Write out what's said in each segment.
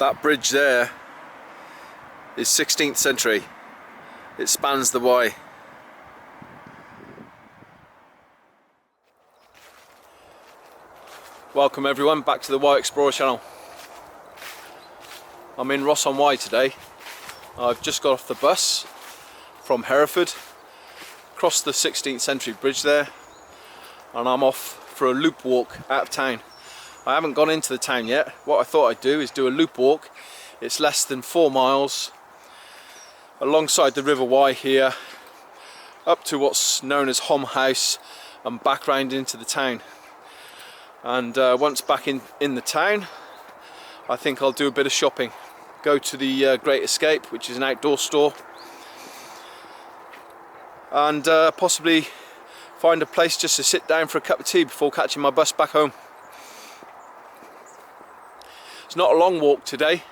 That bridge there is 16th century. It spans the Wye. Welcome everyone back to the Wye Explorer channel. I'm in Ross-on-Wye today. I've just got off the bus from Hereford, crossed the 16th century bridge there, and I'm off for a loop walk out of town. I haven't gone into the town yet. What I thought I'd do is do a loop walk. It's less than 4 miles alongside the River Wye here, up to what's known as Hom House and back round into the town. And once back in the town, I think I'll do a bit of shopping. Go to the Great Escape, which is an outdoor store, and possibly find a place just to sit down for a cup of tea before catching my bus back home. It's not a long walk today.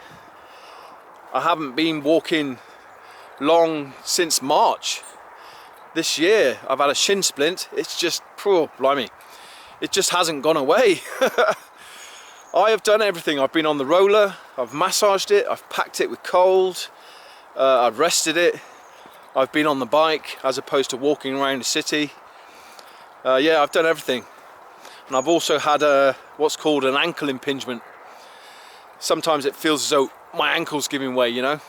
I haven't been walking long since March this year. I've had a shin splint. It's just, oh, blimey, it just hasn't gone away. I have done everything. I've been on the roller, I've massaged it, I've packed it with cold, I've rested it, I've been on the bike as opposed to walking around the city. Yeah, I've done everything. And I've also had what's called an ankle impingement. Sometimes it feels as though my ankle's giving way, you know,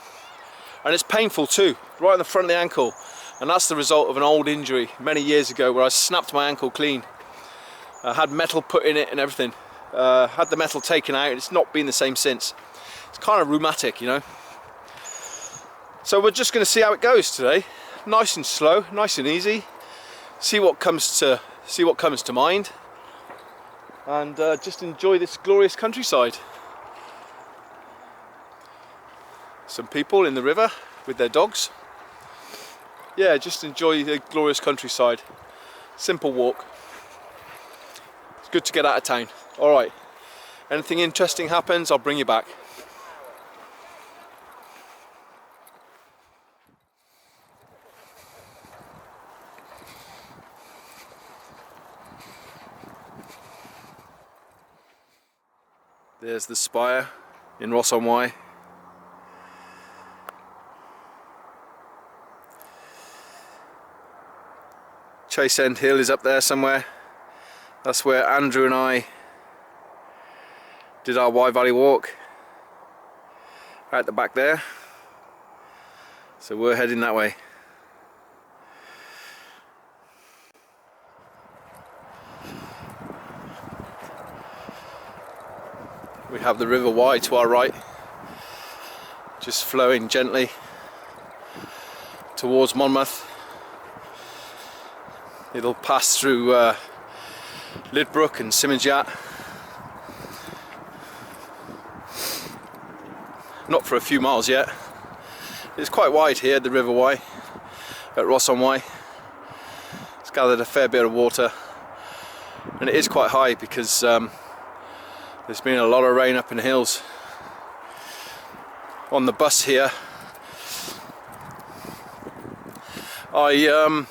and it's painful too, right on the front of the ankle. And that's the result of an old injury many years ago where I snapped my ankle clean. I had metal put in it and everything. Had the metal taken out. It's not been the same since. It's kind of rheumatic, you know. So we're just going to see how it goes today. Nice and slow, nice and easy. See what comes to mind, and just enjoy this glorious countryside. Some people in the river with their dogs. Yeah, just enjoy the glorious countryside. Simple walk. It's good to get out of town. Alright, anything interesting happens, I'll bring you back. There's the spire in Ross-on-Wye. Chase End Hill is up there somewhere. That's where Andrew and I did our Wye Valley walk, out the back there. So we're heading that way. We have the River Wye to our right, just flowing gently towards Monmouth. It'll pass through Lidbrook and Simonjat. Not for a few miles yet. It's quite wide here, the River Wye at Ross-on-Wye. It's gathered a fair bit of water, and it is quite high because there's been a lot of rain up in the hills. On the bus here, I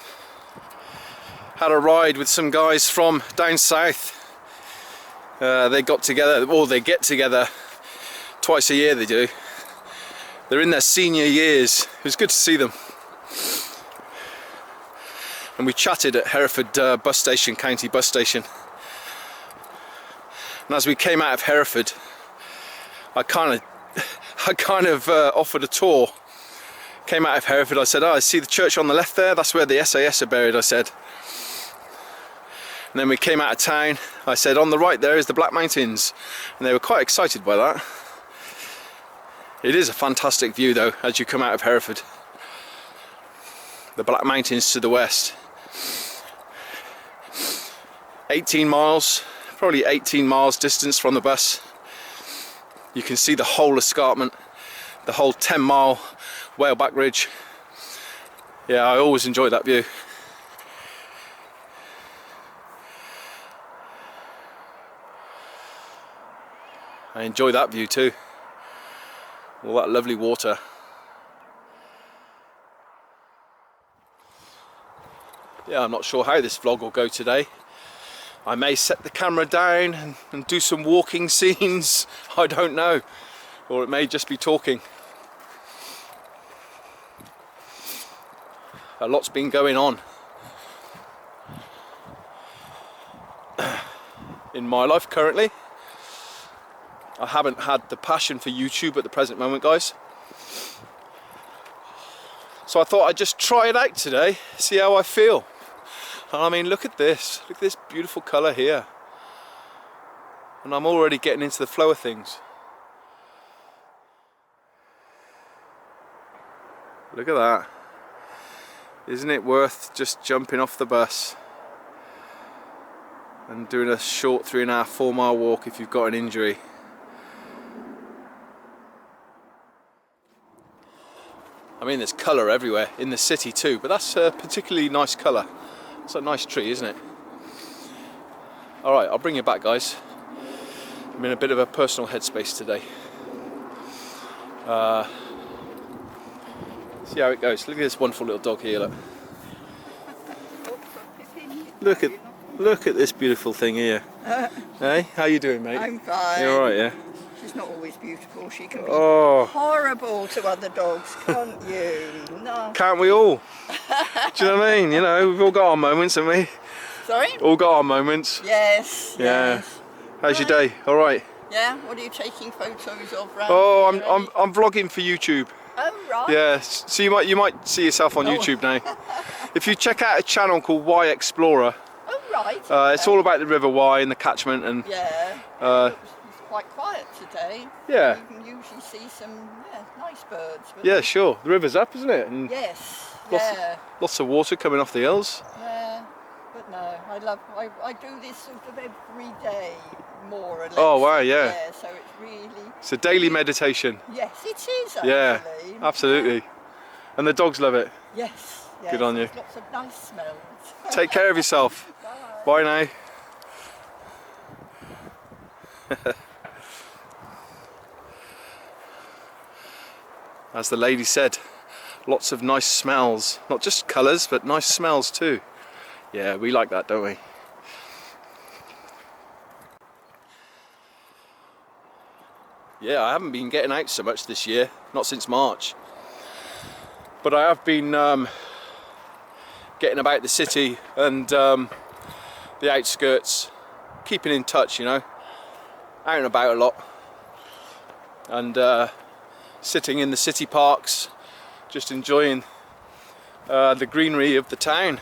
had a ride with some guys from down south. They got together, or they get together twice a year, they do. They're in their senior years. It was good to see them. And we chatted at Hereford bus station, county bus station. And as we came out of Hereford, I kind of offered a tour. Came out of Hereford, I said, oh, I see the church on the left there, that's where the SAS are buried, I said. And then we came out of town, I said, on the right there is the Black Mountains. And they were quite excited by that. It is a fantastic view though, as you come out of Hereford. The Black Mountains to the west. 18 miles, probably 18 miles distance from the bus. You can see the whole escarpment, the whole 10-mile Whaleback Ridge. Yeah, I always enjoy that view. I enjoy that view too. All that lovely water. Yeah, I'm not sure how this vlog will go today. I may set the camera down and do some walking scenes. I don't know. or it may just be talking. A lot's been going on in my life currently. I haven't had the passion for YouTube at the present moment, guys. So I thought I'd just try it out today, see how I feel. And I mean, look at this beautiful colour here. And I'm already getting into the flow of things. Look at that. Isn't it worth just jumping off the bus and doing a short 3.5, 4 mile walk if you've got an injury? I mean, there's colour everywhere, in the city too, but that's a particularly nice colour. It's a nice tree, isn't it? Alright, I'll bring you back, guys. I'm in a bit of a personal headspace today. See how it goes. Look at this wonderful little dog here, look. Look at this beautiful thing here. Hey, how you doing, mate? I'm fine. You alright, yeah? She's not always beautiful. She can be horrible to other dogs, can't you? No. Can't we all? Do you know what I mean? You know, we've all got our moments, haven't we? Sorry? All got our moments. Yes. Yeah. Yes. How's your day? All right. Yeah. What are you taking photos of? Oh, I'm vlogging for YouTube. Oh right. Yeah. So you might see yourself on YouTube now. If you check out a channel called Y Explorer. Oh right. It's all about the River Wye and the catchment and. Yeah. It's quite quiet today. Yeah. You can usually see some nice birds. Yeah, sure. The river's up, isn't it? And yes. lots of water coming off the hills. Yeah. But no, I do this sort of every day, more or less. Oh wow, yeah. Yeah, so it's really... It's a daily meditation. Yes, it is actually. Yeah, absolutely. And the dogs love it. Yes. Good on you. There's lots of nice smells. Take care of yourself. Bye now. As the lady said, lots of nice smells. Not just colours, but nice smells too. Yeah, we like that, don't we? Yeah, I haven't been getting out so much this year, not since March. But I have been getting about the city and the outskirts, keeping in touch, you know, out and about a lot. And sitting in the city parks, just enjoying the greenery of the town.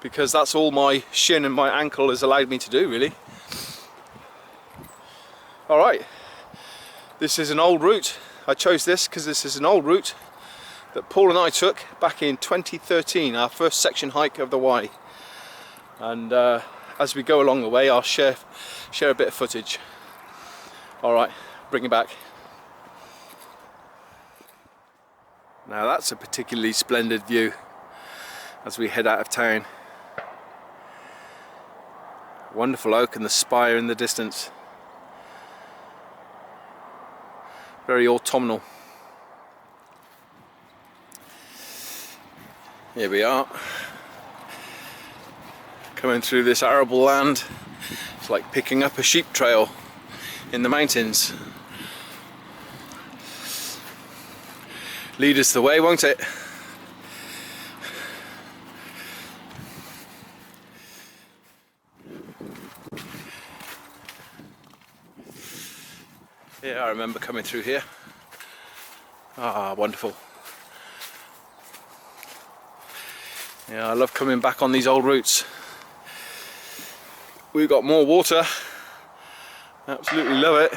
Because that's all my shin and my ankle has allowed me to do, really. Alright, this is an old route. I chose this because this is an old route that Paul and I took back in 2013, our first section hike of the Wye. And as we go along the way, I'll share a bit of footage. Alright, bring it back. Now that's a particularly splendid view as we head out of town. Wonderful oak and the spire in the distance. Very autumnal. Here we are. Coming through this arable land. It's like picking up a sheep trail in the mountains. Lead us the way, won't it? Yeah, I remember coming through here. Ah, wonderful. Yeah, I love coming back on these old routes. We've got more water. Absolutely love it.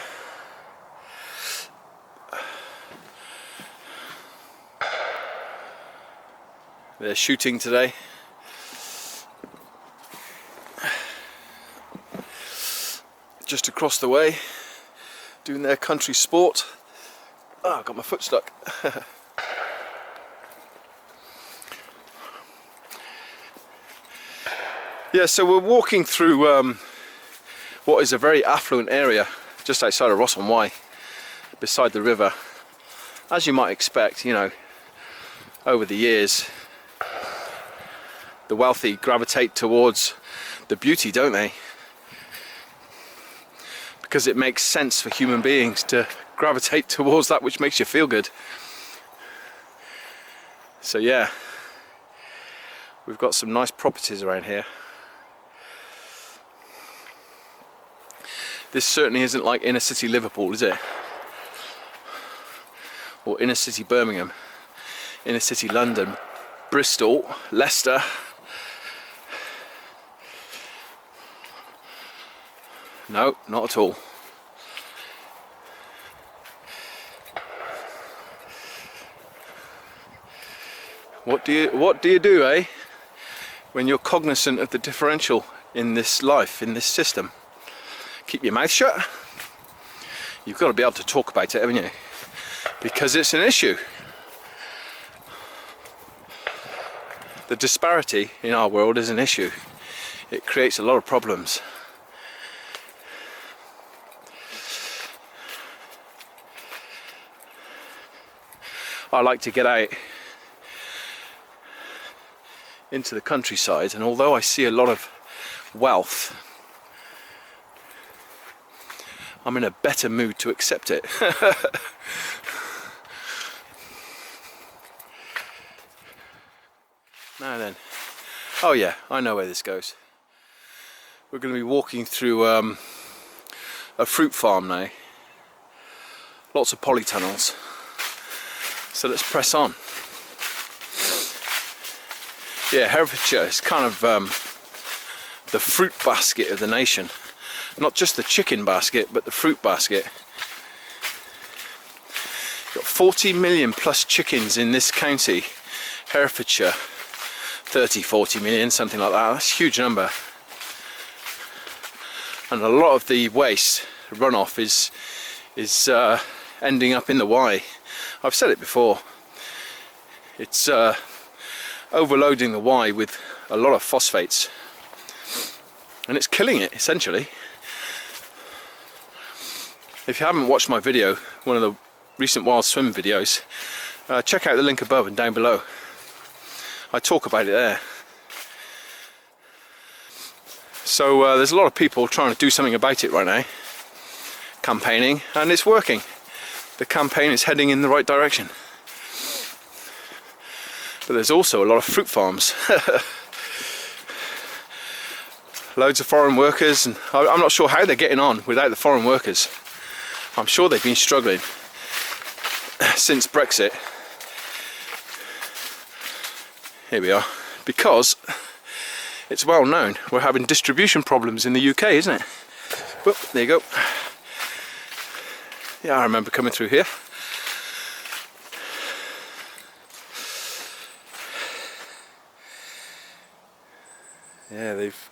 They're shooting today. Just across the way, doing their country sport. Oh, I got my foot stuck. Yeah, so we're walking through what is a very affluent area just outside of Ross-on-Wye, beside the river. As you might expect, you know, over the years, the wealthy gravitate towards the beauty, don't they? because it makes sense for human beings to gravitate towards that which makes you feel good. So yeah, we've got some nice properties around here. This certainly isn't like inner city Liverpool, is it? Or inner city Birmingham, inner city London, Bristol, Leicester. No, not at all. What do you do, eh? When you're cognizant of the differential in this life, in this system? Keep your mouth shut. You've got to be able to talk about it, haven't you? Because it's an issue. The disparity in our world is an issue. It creates a lot of problems. I like to get out into the countryside, and although I see a lot of wealth, I'm in a better mood to accept it. Now then, oh yeah, I know where this goes. We're going to be walking through a fruit farm now. Lots of polytunnels. So let's press on. Yeah, Herefordshire is kind of the fruit basket of the nation. Not just the chicken basket, but the fruit basket. Got 40 million plus chickens in this county, Herefordshire. 30, 40 million, something like that. That's a huge number. And a lot of the waste runoff is ending up in the Wye. I've said it before. It's overloading the Wye with a lot of phosphates, and it's killing it essentially. If you haven't watched my video, one of the recent wild swim videos, check out the link above and down below. I talk about it there. So there's a lot of people trying to do something about it right now, campaigning, and it's working. The campaign is heading in the right direction. But there's also a lot of fruit farms. Loads of foreign workers, and I'm not sure how they're getting on without the foreign workers. I'm sure they've been struggling since Brexit. Here we are. Because it's well known we're having distribution problems in the UK, isn't it? Whoop, there you go. Yeah, I remember coming through here. Yeah, they've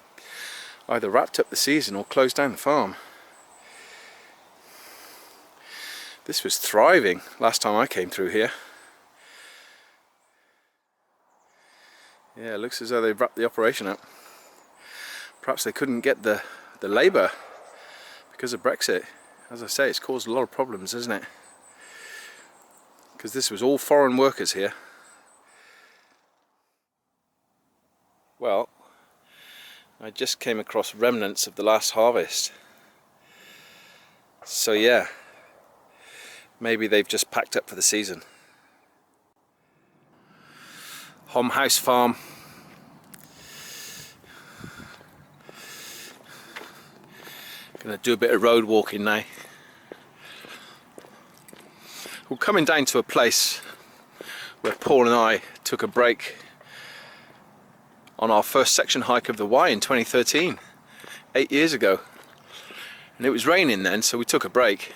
either wrapped up the season or closed down the farm. This was thriving last time I came through here. Yeah, it looks as though they've wrapped the operation up. Perhaps they couldn't get the labour because of Brexit. As I say, it's caused a lot of problems, isn't it? Because this was all foreign workers here. Well, I just came across remnants of the last harvest. So yeah, maybe they've just packed up for the season. Home House Farm. Gonna do a bit of road walking now. We're coming down to a place where Paul and I took a break on our first section hike of the Wye in 2013, 8 years ago. And it was raining then, so we took a break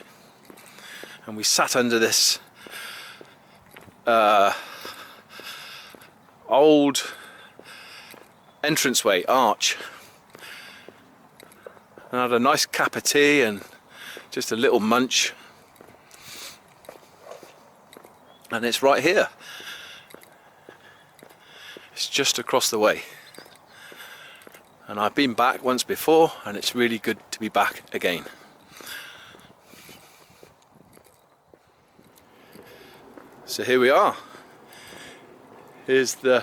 and we sat under this old entranceway arch and had a nice cup of tea and just a little munch. And it's right here. It's just across the way. And I've been back once before, and it's really good to be back again. So here we are. Here's the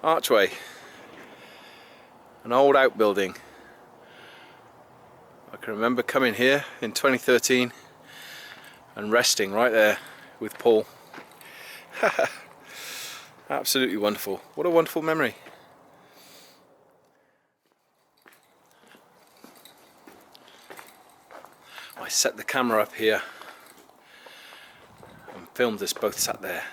archway. An old outbuilding. I can remember coming here in 2013 and resting right there with Paul. Absolutely wonderful. What a wonderful memory. I set the camera up here and filmed us both sat there.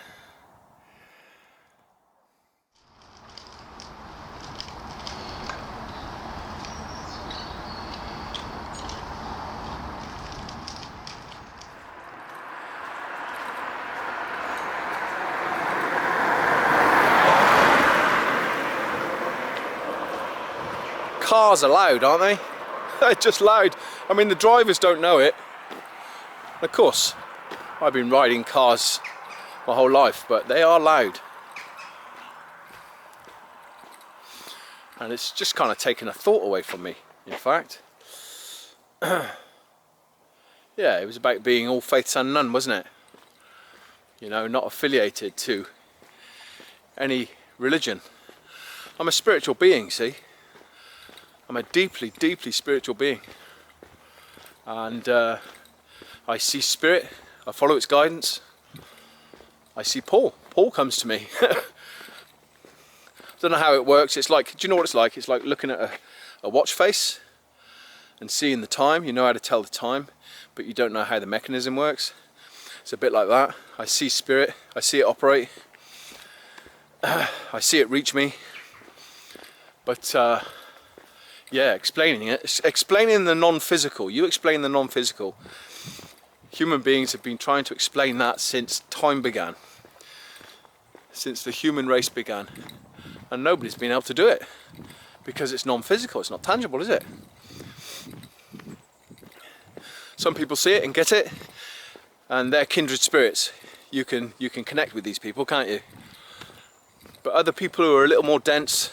Cars are loud, aren't they? They're just loud. I mean, the drivers don't know it. Of course, I've been riding cars my whole life, but they are loud. And it's just kind of taken a thought away from me, in fact. Yeah, it was about being all faiths and none, wasn't it? You know, not affiliated to any religion. I'm a spiritual being, see? I'm a deeply, deeply spiritual being. And I see spirit, I follow its guidance. I see Paul. Paul comes to me. Don't know how it works. It's like, do you know what it's like? It's like looking at a watch face and seeing the time. You know how to tell the time, but you don't know how the mechanism works. It's a bit like that. I see spirit, I see it operate, I see it reach me. But yeah, explaining it, explaining the non-physical. You explain the non-physical. Human beings have been trying to explain that since time began, since the human race began, and nobody's been able to do it because it's non-physical. It's not tangible, is it? Some people see it and get it, and they're kindred spirits. You can connect with these people, can't you? But other people who are a little more dense,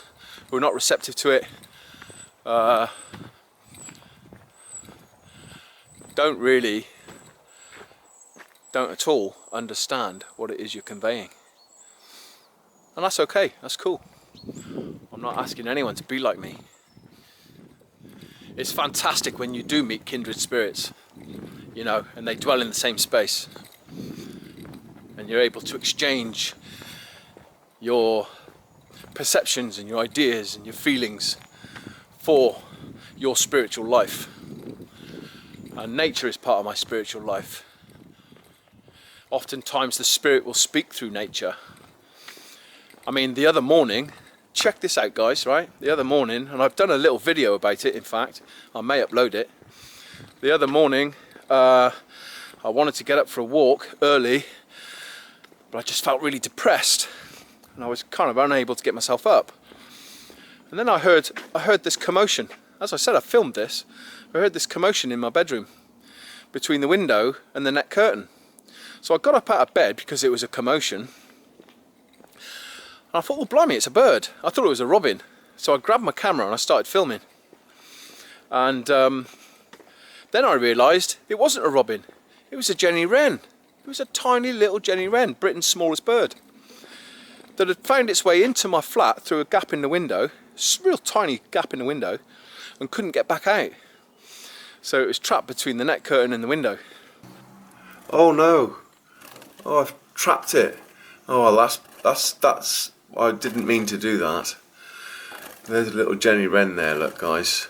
who are not receptive to it, don't at all understand what it is you're conveying. And that's okay, that's cool. I'm not asking anyone to be like me. It's fantastic when you do meet kindred spirits, you know, and they dwell in the same space. And you're able to exchange your perceptions and your ideas and your feelings for your spiritual life. And nature is part of my spiritual life. Oftentimes the spirit will speak through nature. I mean, the other morning, check this out guys, right? The other morning, and I've done a little video about it, in fact, I may upload it. The other morning, I wanted to get up for a walk early, but I just felt really depressed. And I was kind of unable to get myself up. And then I heard this commotion. As I said, I filmed this. I heard this commotion in my bedroom between the window and the net curtain. So I got up out of bed because it was a commotion. And I thought, well, blimey, it's a bird. I thought it was a robin. So I grabbed my camera and I started filming. And then I realised it wasn't a robin. It was a Jenny Wren. It was a tiny little Jenny Wren, Britain's smallest bird, that had found its way into my flat through a gap in the window, real tiny gap in the window, and couldn't get back out. So it was trapped between the net curtain and the window. Oh no! Oh, I've trapped it. Oh, well, that's. I didn't mean to do that. There's a little Jenny Wren there. Look, guys.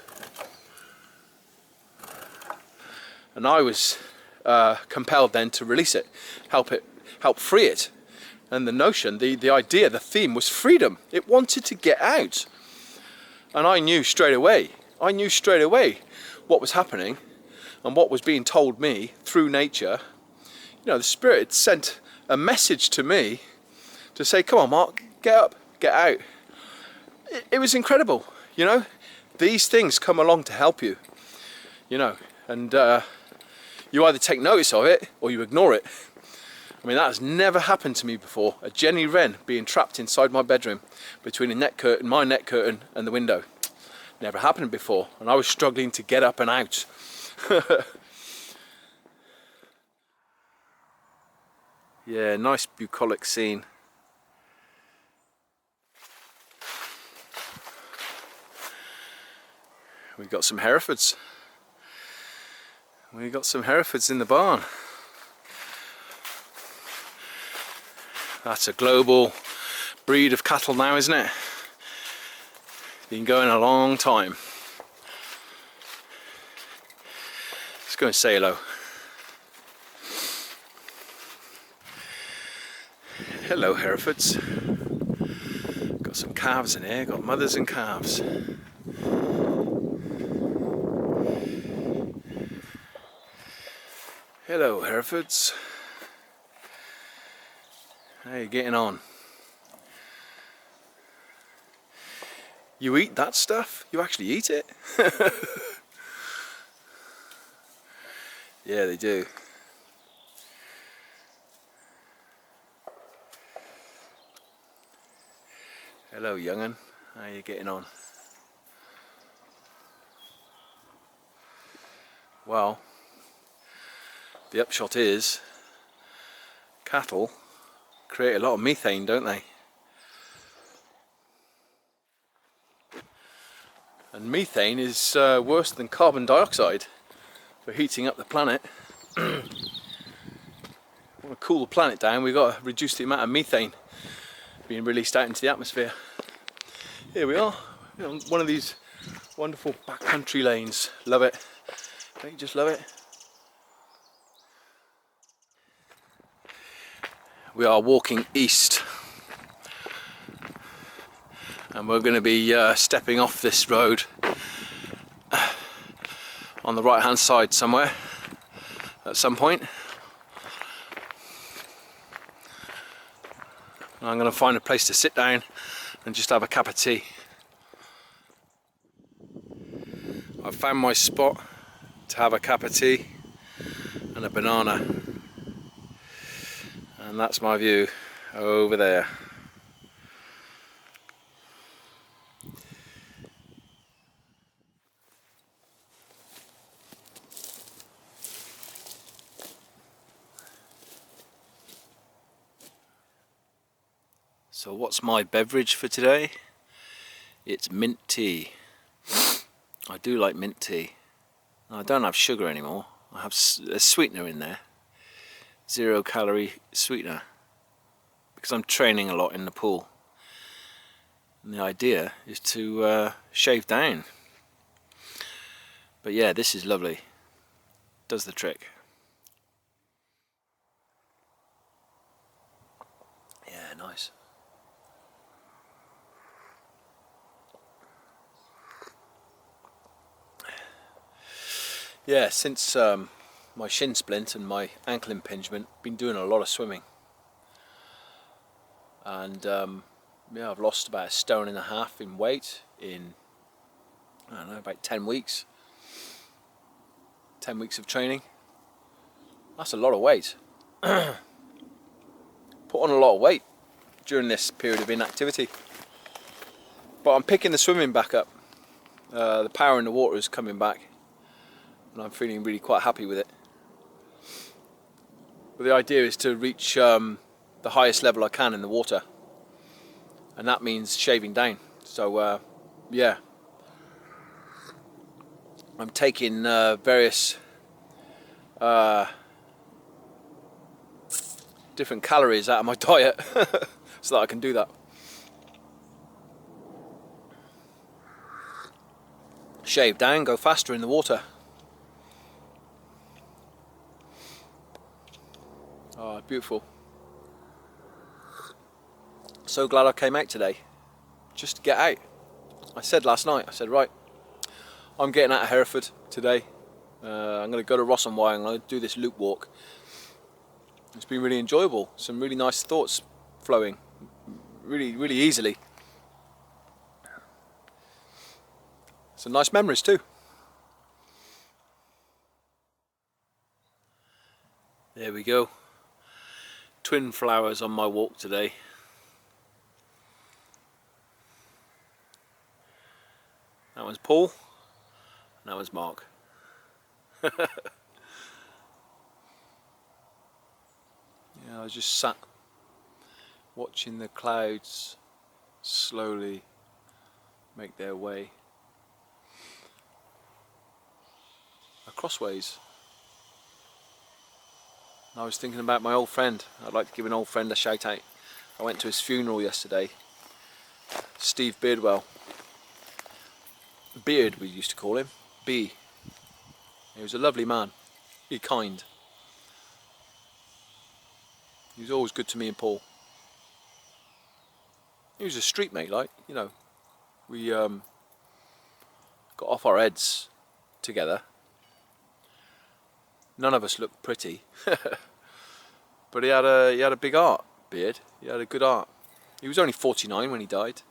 And I was compelled then to release it, help free it. And the notion, the idea, the theme was freedom. It wanted to get out. And I knew straight away what was happening and what was being told me through nature. You know, the spirit sent a message to me to say, come on Mark, get up, get out. It was incredible, you know. These things come along to help you, you know, and you either take notice of it or you ignore it. I mean, that has never happened to me before. A Jenny Wren being trapped inside my bedroom between my net curtain and the window. Never happened before, and I was struggling to get up and out. Yeah, nice bucolic scene. We've got some Herefords. We got some Herefords in the barn. That's a global breed of cattle now, isn't it? Been going a long time. Let's go and say hello. Hello, Herefords. Got some calves in here, got mothers and calves. Hello, Herefords. How are you getting on? You eat that stuff? You actually eat it? Yeah, they do. Hello, young'un. How are you getting on? Well, the upshot is cattle create a lot of methane, don't they? And methane is worse than carbon dioxide for heating up the planet. Want to cool the planet down, we've got to reduce the amount of methane being released out into the atmosphere. Here we are, on one of these wonderful backcountry lanes. Love it. Don't you just love it? We are walking east, and we're going to be stepping off this road on the right hand side somewhere at some point. And I'm going to find a place to sit down and just have a cup of tea. I've found my spot to have a cup of tea and a banana, and that's my view over there. So what's my beverage for today? It's mint tea. I do like mint tea. I don't have sugar anymore. I have a sweetener in there. 0 calorie sweetener. Because I'm training a lot in the pool. And the idea is to shave down. But yeah, this is lovely. Does the trick. Yeah, nice. Yeah, since my shin splint and my ankle impingement, been doing a lot of swimming. And yeah, I've lost about 1.5 stone in weight in, I don't know, about 10 weeks. 10 weeks of training. That's a lot of weight. Put on a lot of weight during this period of inactivity. But I'm picking the swimming back up. The power in the water is coming back. And I'm feeling really quite happy with it. But the idea is to reach the highest level I can in the water. And that means shaving down. So yeah. I'm taking various different calories out of my diet so that I can do that. Shave down, go faster in the water. Oh, beautiful. So glad I came out today, just to get out. I said last night, I said, right, I'm getting out of Hereford today. I'm going to go to Ross and Wye, I'm going to do this loop walk. It's been really enjoyable, some really nice thoughts flowing, really easily. Some nice memories too. There we go. Twin flowers on my walk today. That one's Paul, and that one's Mark. Yeah, I was just sat watching the clouds slowly make their way acrossways I was thinking about my old friend. I'd like to give an old friend a shout out. I went to his funeral yesterday. Steve Beardwell. Beard, we used to call him. B. He was a lovely man. Be kind. He was always good to me and Paul. He was a street mate, like, you know. We got off our heads together. None of us looked pretty. But he had a big art, Beard. He had a good art. He was only 49 when he died.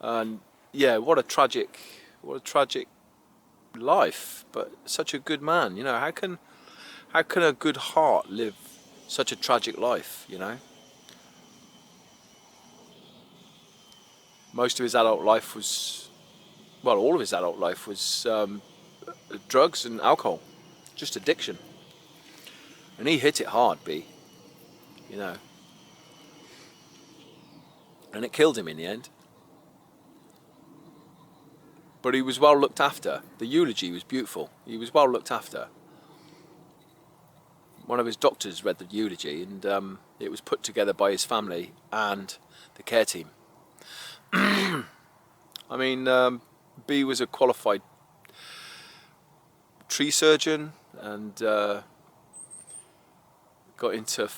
And yeah, what a tragic life, but such a good man, you know. How can a good heart live such a tragic life, you know? Most of his adult life was, well, all of his adult life was drugs and alcohol, just addiction. And he hit it hard, B, you know. And it killed him in the end. But he was well looked after. The eulogy was beautiful. He was well looked after. One of his doctors read the eulogy, and it was put together by his family and the care team. I mean, B was a qualified tree surgeon and got into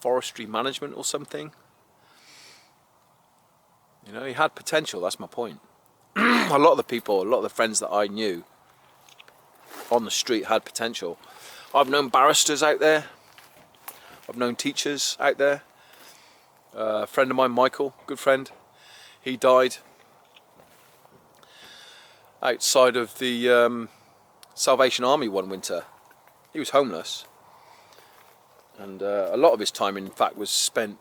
forestry management or something. You know, he had potential, that's my point. A lot of the friends that I knew on the street had potential. I've known barristers out there. I've known teachers out there. A friend of mine, Michael, good friend, he died outside of the Salvation Army one winter. He was homeless. And a lot of his time, in fact, was spent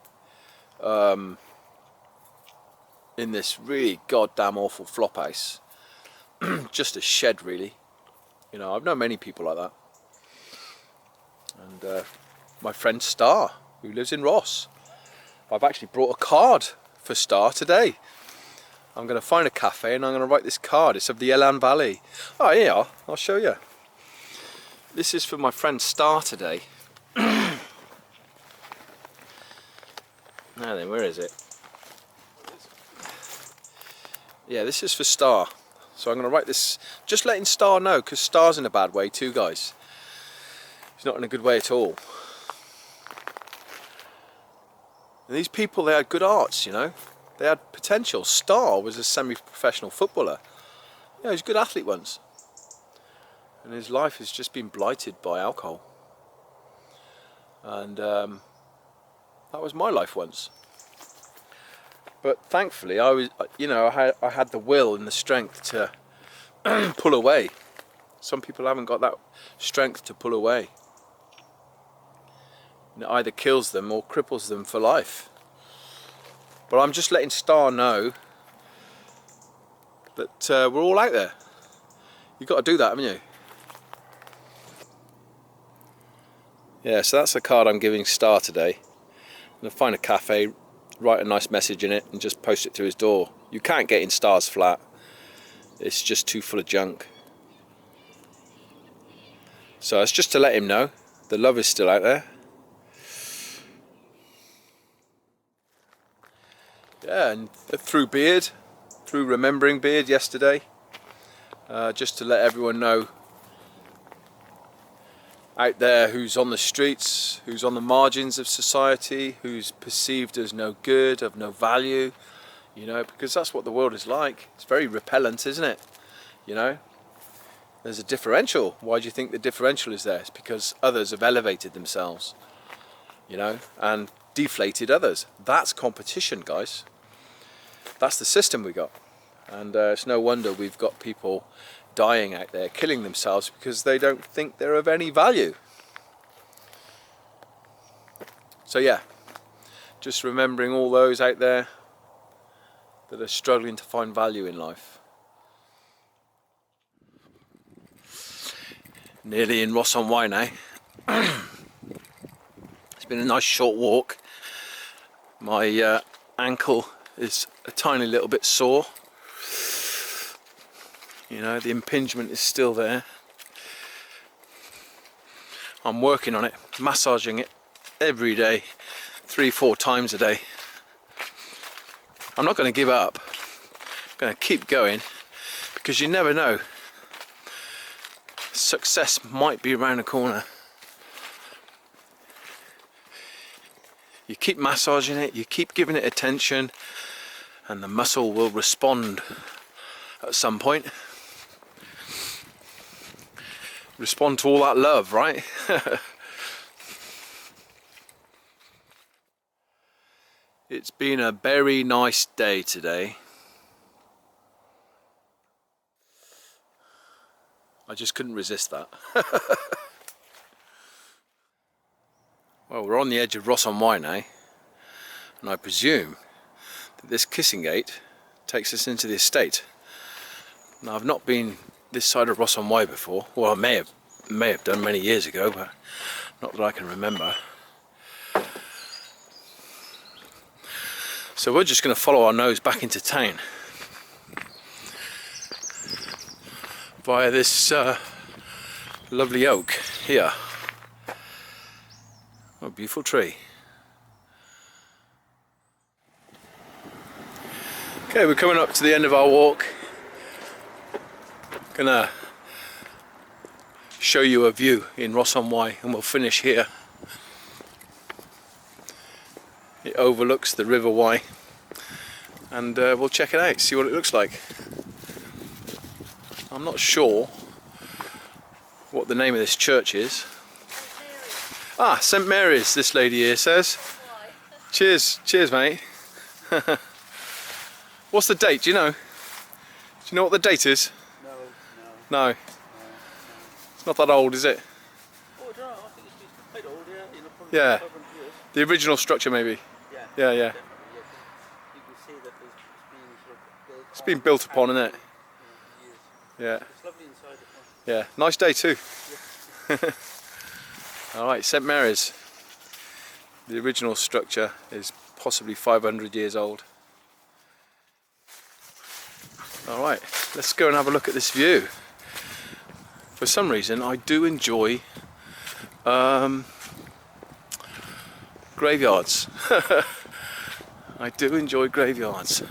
in this really goddamn awful flop house. Just a shed, really. You know, I've known many people like that. And my friend Star, who lives in Ross. I've actually brought a card for Star today. I'm going to find a cafe and I'm going to write this card. It's of the Elan Valley. Oh, here you are. I'll show you. This is for my friend Star today. Now then, where is it? Yeah, this is for Star. So I'm going to write this, just letting Star know, because Star's in a bad way too, guys. He's not in a good way at all. And these people, they had good arts, you know. They had potential. Star was a semi-professional footballer. Yeah, he was a good athlete once. And his life has just been blighted by alcohol. And that was my life once. But thankfully, I was, you know, I had the will and the strength to pull away. Some people haven't got that strength to pull away. And it either kills them or cripples them for life. But I'm just letting Star know that we're all out there. You've got to do that, haven't you? Yeah, so that's the card I'm giving Star today. I'm going to find a cafe, write a nice message in it and just post it to his door. You can't get in Star's flat. It's just too full of junk. So it's just to let him know the love is still out there. Yeah, and through Beard, through remembering Beard yesterday, just to let everyone know out there who's on the streets, who's on the margins of society, who's perceived as no good, of no value, you know, because that's what the world is like. It's very repellent, isn't it? You know, there's a differential. Why do you think the differential is there? It's because others have elevated themselves, you know, and deflated others. That's competition, guys. That's the system we got. And it's no wonder we've got people dying out there, killing themselves because they don't think they're of any value. So yeah, just remembering all those out there that are struggling to find value in life. Nearly in Ross on Wye now. It's been a nice short walk. My ankle is a tiny little bit sore. You know, the impingement is still there. I'm working on it, massaging it every day, 3-4 times a day. I'm not going to give up. I'm going to keep going, because you never know. Success might be around the corner. You keep massaging it, you keep giving it attention, and the muscle will respond at some point. Respond to all that love, right? It's been a very nice day today. I just couldn't resist that. Well, we're on the edge of Ross-on-Wye now, and I presume that this kissing gate takes us into the estate. Now, I've not been this side of Ross-on-Wye before. Well, I may have done many years ago, but not that I can remember. So we're just going to follow our nose back into town via this lovely oak here. What a beautiful tree. Okay, we're coming up to the end of our walk. Gonna show you a view in Ross-on-Wye, and we'll finish here. It overlooks the River Wye, and we'll check it out, see what it looks like. I'm not sure what the name of this church is. Ah, St Mary's, this lady here says. Cheers, cheers mate. What's the date, do you know? Do you know what the date is? No. It's not that old, is it? Oh, I don't know. I think it's quite old, yeah. You know, probably Yeah. 500 years. The original structure, maybe. Yeah. Yeah, yeah. Definitely, yeah. You can see that it's been sort of built. It's been built upon, isn't it? Years. Yeah. It's lovely inside the front. Yeah. Nice day too. All right, St Mary's. The original structure is possibly 500 years old. All right, let's go and have a look at this view. For some reason, I do enjoy graveyards. I do enjoy graveyards.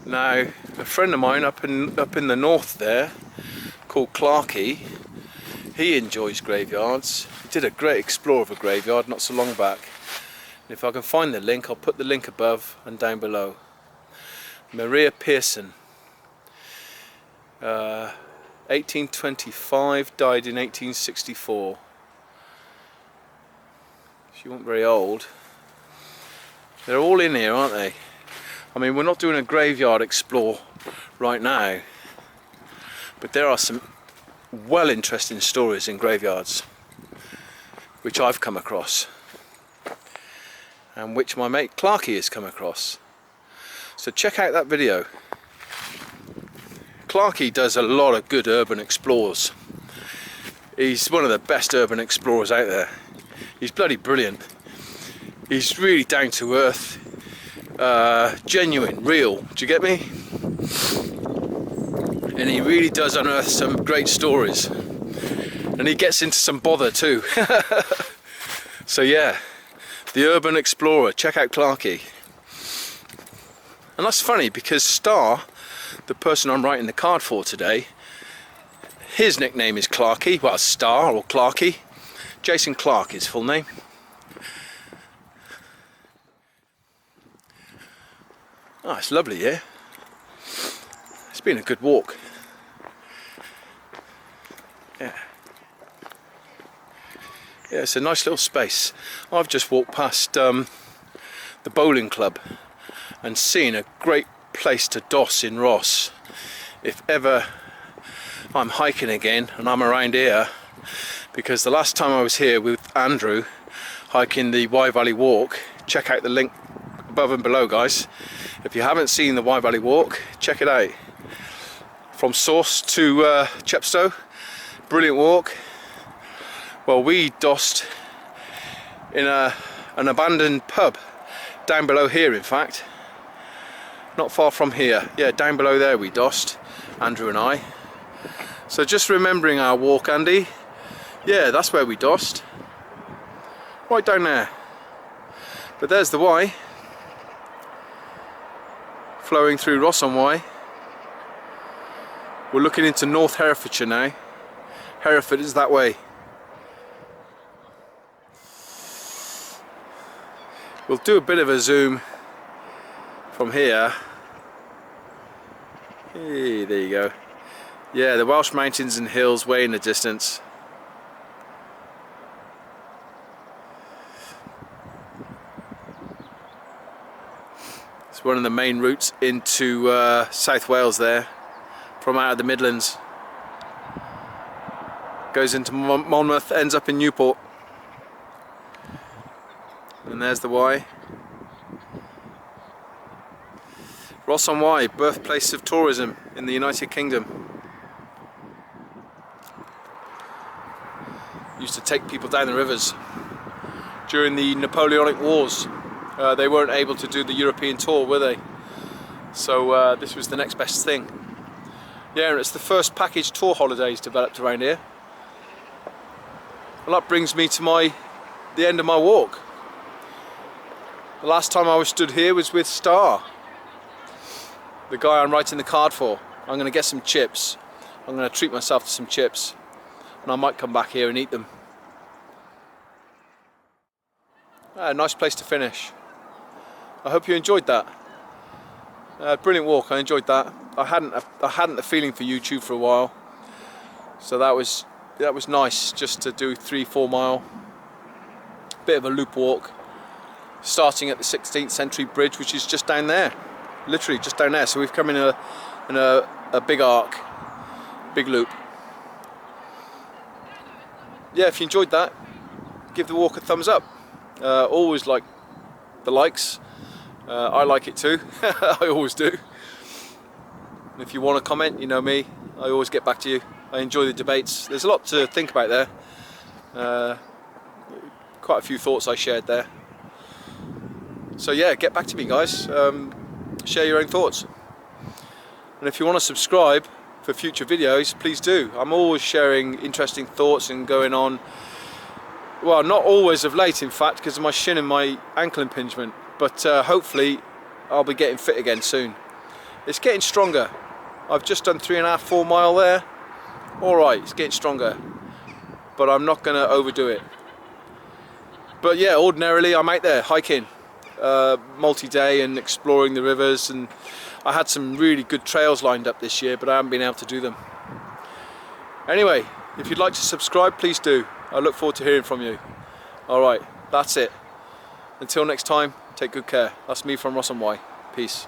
Now, a friend of mine up in the north there, called Clarky, he enjoys graveyards. He did a great explore of a graveyard not so long back. And if I can find the link, I'll put the link above and down below. Maria Pearson, 1825, died in 1864. She wasn't very old. They're all in here, aren't they? I mean, we're not doing a graveyard explore right now, but there are some well interesting stories in graveyards which I've come across, and which my mate Clarky has come across. So check out that video. Clarky does a lot of good urban explores. He's one of the best urban explorers out there. He's bloody brilliant. He's really down to earth, genuine, real. Do you get me? And he really does unearth some great stories. And he gets into some bother too. So yeah, the urban explorer. Check out Clarky. And that's funny because Star, the person I'm writing the card for today, his nickname is Clarky. Well, Star or Clarky. Jason Clark, his full name. Oh, it's lovely here. It's been a good walk. Yeah. Yeah, it's a nice little space. I've just walked past the bowling club and seen a great place to doss in Ross. If ever I'm hiking again and I'm around here, because the last time I was here with Andrew hiking the Wye Valley Walk, check out the link above and below, guys. If you haven't seen the Wye Valley Walk, check it out. From Source to Chepstow, brilliant walk. Well, we dossed in an abandoned pub down below here, in fact. Not far from here. Yeah, down below there we dossed, Andrew and I. So just remembering our walk, Andy. Yeah, that's where we dossed. Right down there. But there's the Wye. Flowing through Ross-on-Wye. We're looking into North Herefordshire now. Hereford is that way. We'll do a bit of a zoom from here. Hey, there you go. Yeah, the Welsh mountains and hills way in the distance. It's one of the main routes into South Wales there, from out of the Midlands. Goes into Monmouth, ends up in Newport. And there's the Wye. Ross-on-Wye, birthplace of tourism in the United Kingdom. Used to take people down the rivers. During the Napoleonic Wars, they weren't able to do the European tour, were they? So this was the next best thing. Yeah, and it's the first package tour holidays developed around here. Well, that brings me to the end of my walk. The last time I was stood here was with Star, the guy I'm writing the card for. I'm going to get some chips. I'm going to treat myself to some chips, and I might come back here and eat them. Nice place to finish. I hope you enjoyed that. Brilliant walk. I enjoyed that. I hadn't a feeling for YouTube for a while, so that was nice, just to do 3-4 mile, bit of a loop walk, starting at the 16th century bridge, which is just down there, literally just down there. So we've come in a big arc, big loop. Yeah, if you enjoyed that, give the walk a thumbs up. Always like the likes. I like it too. I always do. And if you want to comment, you know me, I always get back to you. I enjoy the debates. There's a lot to think about there. Quite a few thoughts I shared there. So yeah, get back to me, guys. Share your own thoughts. And if you want to subscribe for future videos, please do. I'm always sharing interesting thoughts and going on. Well, not always of late, in fact, because of my shin and my ankle impingement. But hopefully I'll be getting fit again soon. It's getting stronger. I've just done 3.5-4 mile there. Alright, it's getting stronger, but I'm not going to overdo it. But yeah, ordinarily I'm out there hiking, multi-day, and exploring the rivers, and I had some really good trails lined up this year, but I haven't been able to do them. Anyway, if you'd like to subscribe, please do. I look forward to hearing from you. Alright, that's it. Until next time, take good care. That's me from Ross-on-Wye. Peace.